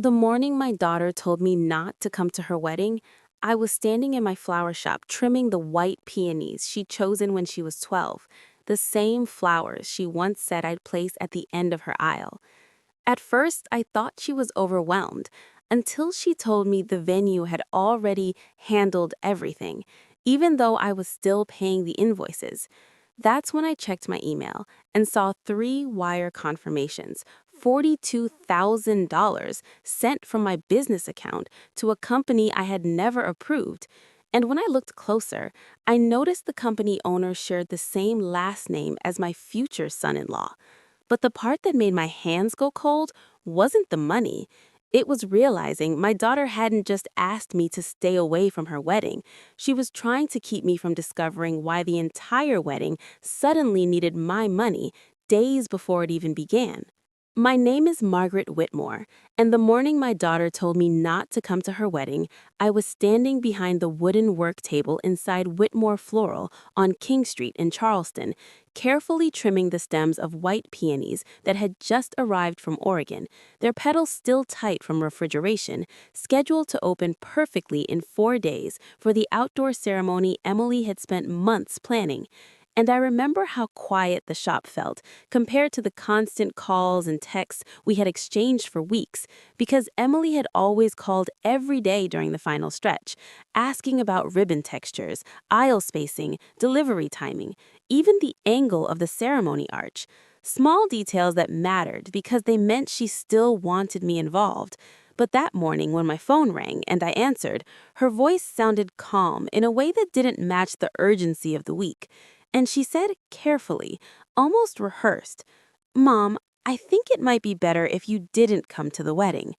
The morning my daughter told me not to come to her wedding, I was standing in my flower shop trimming the white peonies she'd chosen when she was 12, the same flowers she once said I'd place at the end of her aisle. At first, I thought she was overwhelmed, until she told me the venue had already handled everything, even though I was still paying the invoices. That's when I checked my email and saw three wire confirmations, $42,000 sent from my business account to a company I had never approved. And when I looked closer, I noticed the company owner shared the same last name as my future son-in-law. But the part that made my hands go cold wasn't the money. It was realizing my daughter hadn't just asked me to stay away from her wedding. She was trying to keep me from discovering why the entire wedding suddenly needed my money days before it even began. My name is Margaret Whitmore, and the morning my daughter told me not to come to her wedding, I was standing behind the wooden work table inside Whitmore Floral on King Street in Charleston, carefully trimming the stems of white peonies that had just arrived from Oregon, their petals still tight from refrigeration, scheduled to open perfectly in 4 days for the outdoor ceremony Emily had spent months planning. And I remember how quiet the shop felt compared to the constant calls and texts we had exchanged for weeks, because Emily had always called every day during the final stretch, asking about ribbon textures, aisle spacing, delivery timing, even the angle of the ceremony arch. Small details that mattered because they meant she still wanted me involved. But that morning when my phone rang and I answered, her voice sounded calm in a way that didn't match the urgency of the week. And she said carefully, almost rehearsed, "Mom, I think it might be better if you didn't come to the wedding."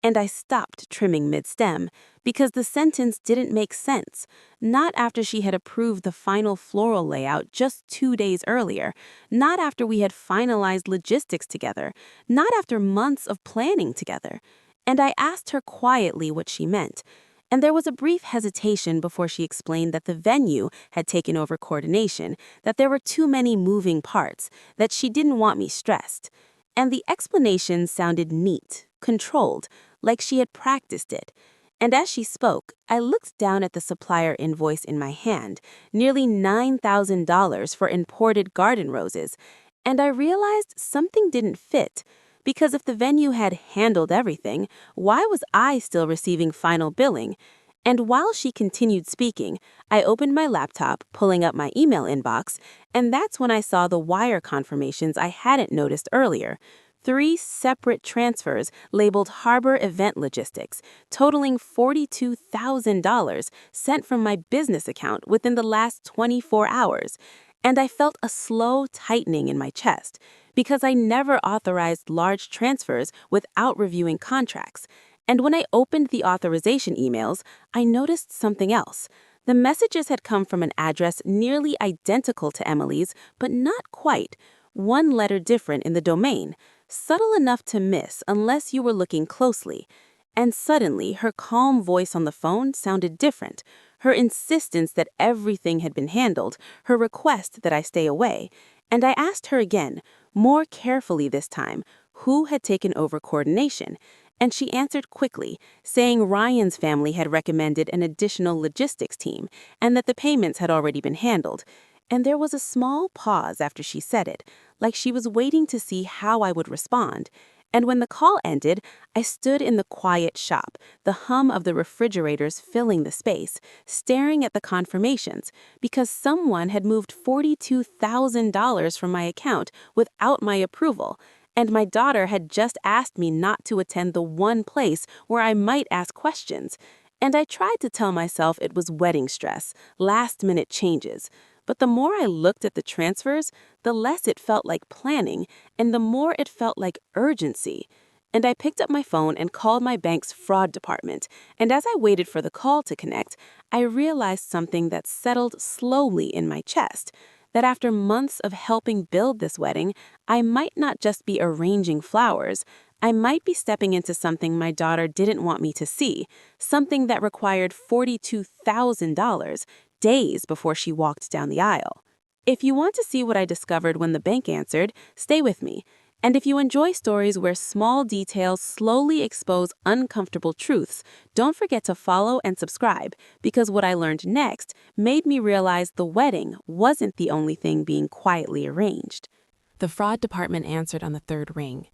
And I stopped trimming mid-stem because the sentence didn't make sense, not after she had approved the final floral layout just 2 days earlier, not after we had finalized logistics together, not after months of planning together. And I asked her quietly what she meant. And there was a brief hesitation before she explained that the venue had taken over coordination, that there were too many moving parts, that she didn't want me stressed. And the explanation sounded neat, controlled, like she had practiced it. And as she spoke, I looked down at the supplier invoice in my hand, nearly $9,000 for imported garden roses, and I realized something didn't fit. Because if the venue had handled everything, why was I still receiving final billing? And while she continued speaking, I opened my laptop, pulling up my email inbox, and that's when I saw the wire confirmations I hadn't noticed earlier. Three separate transfers labeled Harbor Event Logistics, totaling $42,000 sent from my business account within the last 24 hours. And I felt a slow tightening in my chest, because I never authorized large transfers without reviewing contracts. And when I opened the authorization emails, I noticed something else. The messages had come from an address nearly identical to Emily's, but not quite. One letter different in the domain, subtle enough to miss unless you were looking closely. And suddenly, her calm voice on the phone sounded different. Her insistence that everything had been handled, her request that I stay away. And I asked her again, more carefully this time, who had taken over coordination. And she answered quickly, saying Ryan's family had recommended an additional logistics team and that the payments had already been handled. And there was a small pause after she said it, like she was waiting to see how I would respond. And when the call ended, I stood in the quiet shop, the hum of the refrigerators filling the space, staring at the confirmations, because someone had moved $42,000 from my account without my approval, and my daughter had just asked me not to attend the one place where I might ask questions. And I tried to tell myself it was wedding stress, last-minute changes. But the more I looked at the transfers, the less it felt like planning, and the more it felt like urgency. And I picked up my phone and called my bank's fraud department. And as I waited for the call to connect, I realized something that settled slowly in my chest. That after months of helping build this wedding, I might not just be arranging flowers. I might be stepping into something my daughter didn't want me to see, something that required $42,000 days before she walked down the aisle. If you want to see what I discovered when the bank answered, stay with me. And if you enjoy stories where small details slowly expose uncomfortable truths, don't forget to follow and subscribe, because what I learned next made me realize the wedding wasn't the only thing being quietly arranged. The fraud department answered on the third ring,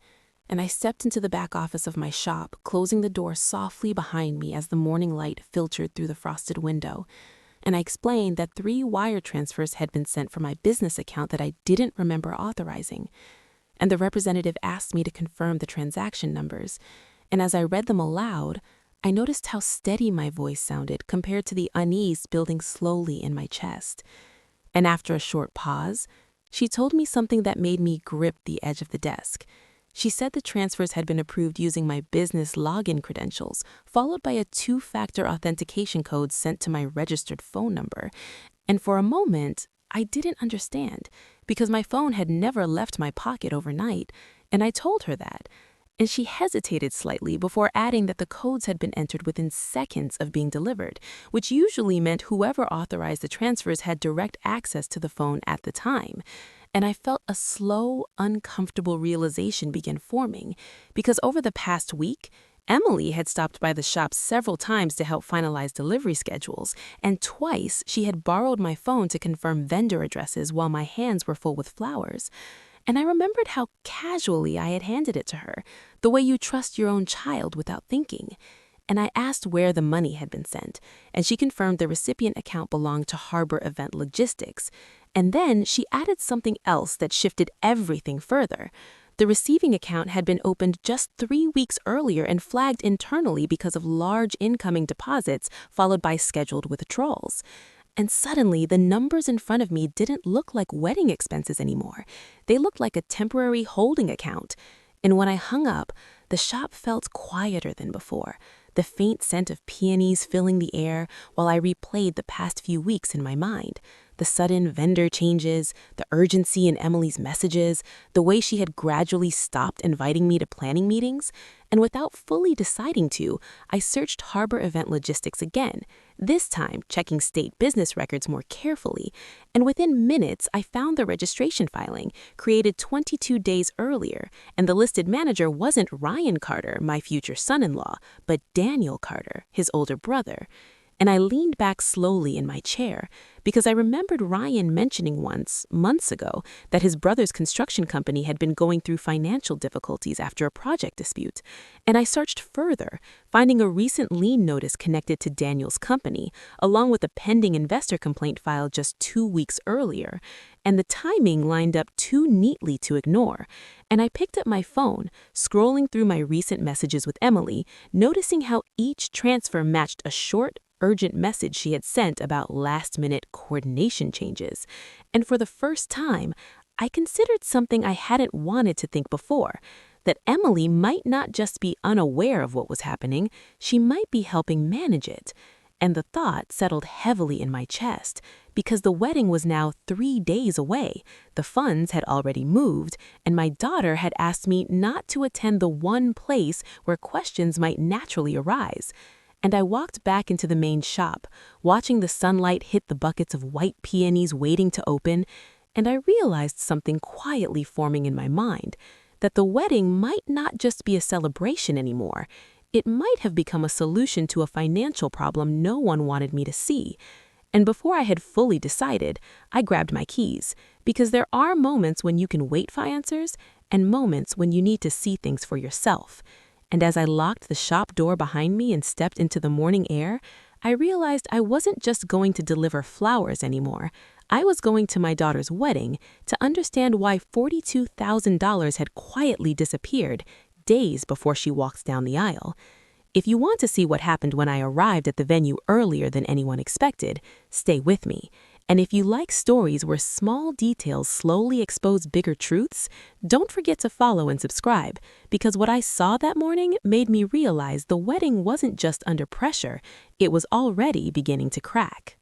and I stepped into the back office of my shop, closing the door softly behind me as the morning light filtered through the frosted window. And I explained that 3 wire transfers had been sent from my business account that I didn't remember authorizing. And the representative asked me to confirm the transaction numbers. And as I read them aloud, I noticed how steady my voice sounded compared to the unease building slowly in my chest. And after a short pause, she told me something that made me grip the edge of the desk. She said the transfers had been approved using my business login credentials, followed by a 2-factor authentication code sent to my registered phone number. And for a moment, I didn't understand, because my phone had never left my pocket overnight, and I told her that. And she hesitated slightly before adding that the codes had been entered within seconds of being delivered, which usually meant whoever authorized the transfers had direct access to the phone at the time. And I felt a slow, uncomfortable realization begin forming, because over the past week, Emily had stopped by the shop several times to help finalize delivery schedules, and twice she had borrowed my phone to confirm vendor addresses while my hands were full with flowers. And I remembered how casually I had handed it to her, the way you trust your own child without thinking. And I asked where the money had been sent, and she confirmed the recipient account belonged to Harbor Event Logistics. And then she added something else that shifted everything further. The receiving account had been opened just 3 weeks earlier and flagged internally because of large incoming deposits followed by scheduled withdrawals. And suddenly, the numbers in front of me didn't look like wedding expenses anymore. They looked like a temporary holding account. And when I hung up, the shop felt quieter than before, the faint scent of peonies filling the air while I replayed the past few weeks in my mind. The sudden vendor changes, the urgency in Emily's messages, the way she had gradually stopped inviting me to planning meetings. And without fully deciding to, I searched Harbor Event Logistics again, this time checking state business records more carefully. And within minutes, I found the registration filing, created 22 days earlier, and the listed manager wasn't Ryan Carter, my future son-in-law, but Daniel Carter, his older brother. And I leaned back slowly in my chair because I remembered Ryan mentioning once, months ago, that his brother's construction company had been going through financial difficulties after a project dispute. And I searched further, finding a recent lien notice connected to Daniel's company, along with a pending investor complaint filed just 2 weeks earlier. And the timing lined up too neatly to ignore. And I picked up my phone, scrolling through my recent messages with Emily, noticing how each transfer matched a short, urgent message she had sent about last-minute coordination changes. And for the first time, I considered something I hadn't wanted to think before, that Emily might not just be unaware of what was happening, she might be helping manage it. And the thought settled heavily in my chest, because the wedding was now 3 days away, the funds had already moved, and my daughter had asked me not to attend the one place where questions might naturally arise. And I walked back into the main shop, watching the sunlight hit the buckets of white peonies waiting to open, and I realized something quietly forming in my mind, that the wedding might not just be a celebration anymore. It might have become a solution to a financial problem no one wanted me to see. And before I had fully decided, I grabbed my keys, because there are moments when you can wait for answers and moments when you need to see things for yourself. And as I locked the shop door behind me and stepped into the morning air, I realized I wasn't just going to deliver flowers anymore. I was going to my daughter's wedding to understand why $42,000 had quietly disappeared days before she walked down the aisle. If you want to see what happened when I arrived at the venue earlier than anyone expected, stay with me. And if you like stories where small details slowly expose bigger truths, don't forget to follow and subscribe, because what I saw that morning made me realize the wedding wasn't just under pressure, it was already beginning to crack.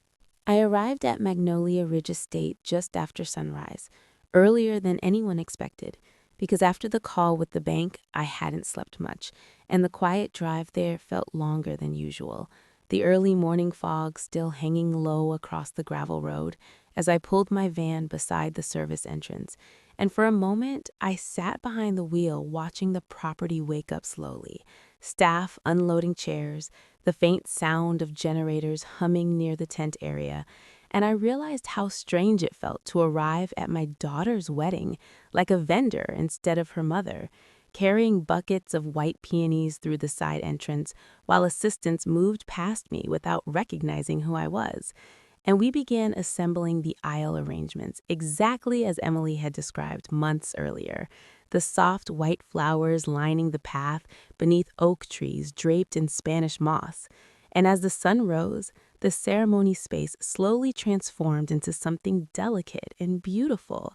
I arrived at Magnolia Ridge Estate just after sunrise, earlier than anyone expected, because after the call with the bank, I hadn't slept much, and the quiet drive there felt longer than usual. The early morning fog still hanging low across the gravel road as I pulled my van beside the service entrance, And for a moment, I sat behind the wheel watching the property wake up slowly. Staff unloading chairs, the faint sound of generators humming near the tent area, and I realized how strange it felt to arrive at my daughter's wedding, like a vendor instead of her mother, carrying buckets of white peonies through the side entrance while assistants moved past me without recognizing who I was. And we began assembling the aisle arrangements exactly as Emily had described months earlier. The soft white flowers lining the path beneath oak trees draped in Spanish moss. And as the sun rose, the ceremony space slowly transformed into something delicate and beautiful.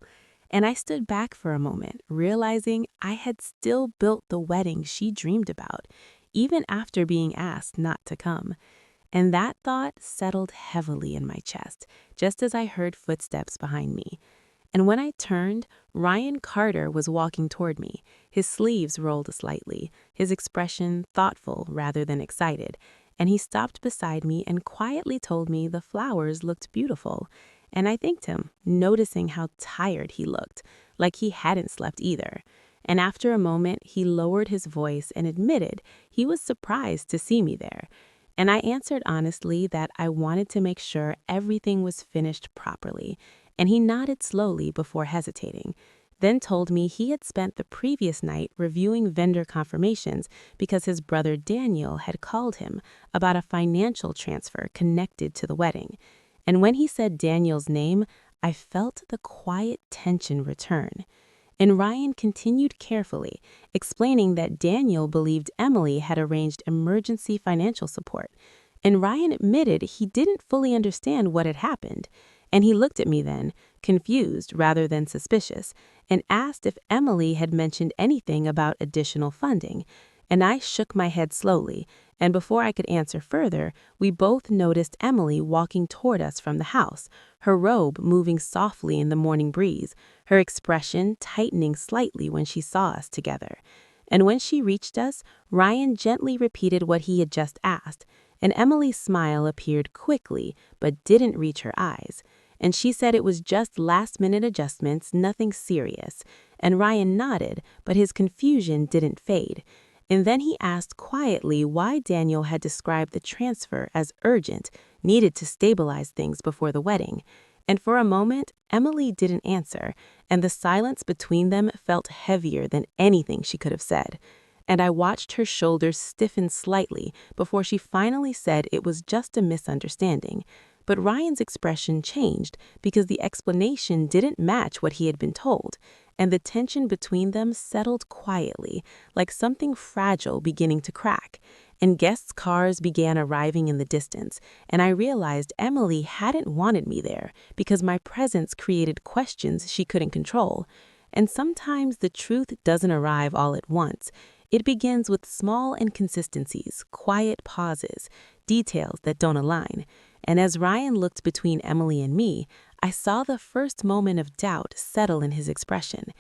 And I stood back for a moment, realizing I had still built the wedding she dreamed about, even after being asked not to come. And that thought settled heavily in my chest, just as I heard footsteps behind me. And when I turned, Ryan Carter was walking toward me, his sleeves rolled slightly, his expression thoughtful rather than excited. And he stopped beside me and quietly told me the flowers looked beautiful. And I thanked him, noticing how tired he looked, like he hadn't slept either. And after a moment, he lowered his voice and admitted he was surprised to see me there. And I answered honestly that I wanted to make sure everything was finished properly, and he nodded slowly before hesitating, then told me he had spent the previous night reviewing vendor confirmations because his brother Daniel had called him about a financial transfer connected to the wedding. And when he said Daniel's name, I felt the quiet tension return. And Ryan continued carefully, explaining that Daniel believed Emily had arranged emergency financial support. And Ryan admitted he didn't fully understand what had happened. And he looked at me then, confused rather than suspicious, and asked if Emily had mentioned anything about additional funding. And I shook my head slowly, and before I could answer further, we both noticed Emily walking toward us from the house, her robe moving softly in the morning breeze, her expression tightening slightly when she saw us together. And when she reached us, Ryan gently repeated what he had just asked, and Emily's smile appeared quickly but didn't reach her eyes. And she said it was just last-minute adjustments, nothing serious. And Ryan nodded, but his confusion didn't fade. And then he asked quietly why Daniel had described the transfer as urgent, needed to stabilize things before the wedding. And for a moment, Emily didn't answer, and the silence between them felt heavier than anything she could have said. And I watched her shoulders stiffen slightly before she finally said it was just a misunderstanding. But Ryan's expression changed because the explanation didn't match what he had been told, and the tension between them settled quietly, like something fragile beginning to crack. And guests' cars began arriving in the distance, and I realized Emily hadn't wanted me there because my presence created questions she couldn't control. And sometimes the truth doesn't arrive all at once. It begins with small inconsistencies, quiet pauses, details that don't align. And as Ryan looked between Emily and me, I saw the first moment of doubt settle in his expression.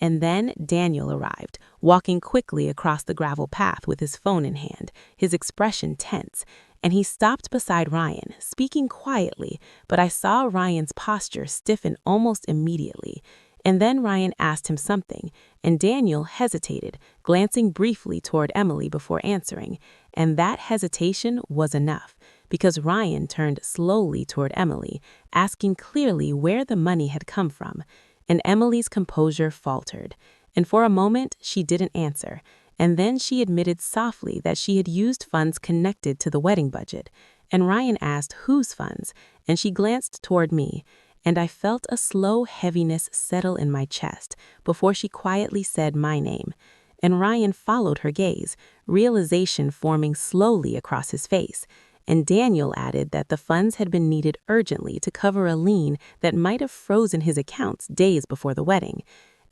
And then Daniel arrived, walking quickly across the gravel path with his phone in hand, his expression tense. And he stopped beside Ryan, speaking quietly, but I saw Ryan's posture stiffen almost immediately. And then Ryan asked him something, and Daniel hesitated, glancing briefly toward Emily before answering. And that hesitation was enough, because Ryan turned slowly toward Emily, asking clearly where the money had come from. And Emily's composure faltered, and for a moment she didn't answer. And then she admitted softly that she had used funds connected to the wedding budget. And Ryan asked whose funds, and she glanced toward me. And I felt a slow heaviness settle in my chest before she quietly said my name. And Ryan followed her gaze, realization forming slowly across his face. And Daniel added that the funds had been needed urgently to cover a lien that might have frozen his accounts days before the wedding.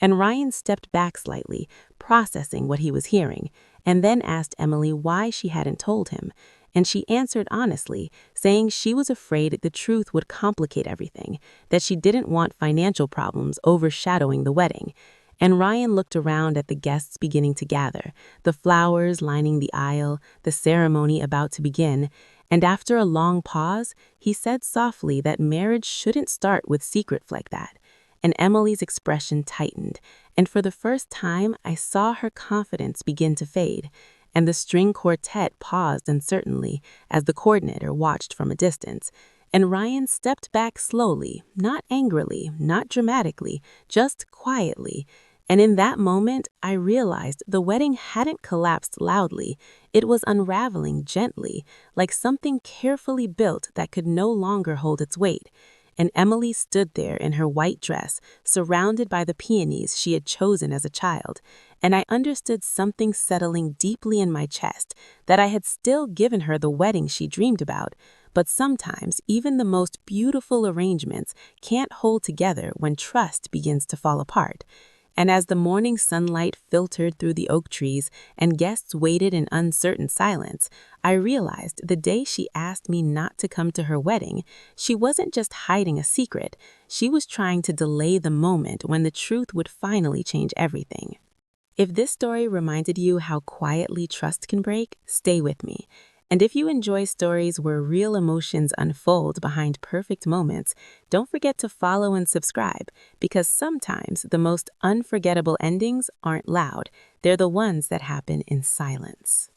And Ryan stepped back slightly, processing what he was hearing, and then asked Emily why she hadn't told him. And she answered honestly, saying she was afraid the truth would complicate everything, that she didn't want financial problems overshadowing the wedding. And Ryan looked around at the guests beginning to gather, the flowers lining the aisle, the ceremony about to begin, and after a long pause, he said softly that marriage shouldn't start with secrets like that. and Emily's expression tightened, and for the first time I saw her confidence begin to fade, and the string quartet paused uncertainly as the coordinator watched from a distance, and Ryan stepped back slowly, not angrily, not dramatically, just quietly. And in that moment, I realized the wedding hadn't collapsed loudly. It was unraveling gently, like something carefully built that could no longer hold its weight. And Emily stood there in her white dress, surrounded by the peonies she had chosen as a child. And I understood something settling deeply in my chest, that I had still given her the wedding she dreamed about. But sometimes, even the most beautiful arrangements can't hold together when trust begins to fall apart. And as the morning sunlight filtered through the oak trees and guests waited in uncertain silence, I realized the day she asked me not to come to her wedding, she wasn't just hiding a secret, she was trying to delay the moment when the truth would finally change everything. If this story reminded you how quietly trust can break, stay with me. And if you enjoy stories where real emotions unfold behind perfect moments, don't forget to follow and subscribe, because sometimes the most unforgettable endings aren't loud. They're the ones that happen in silence.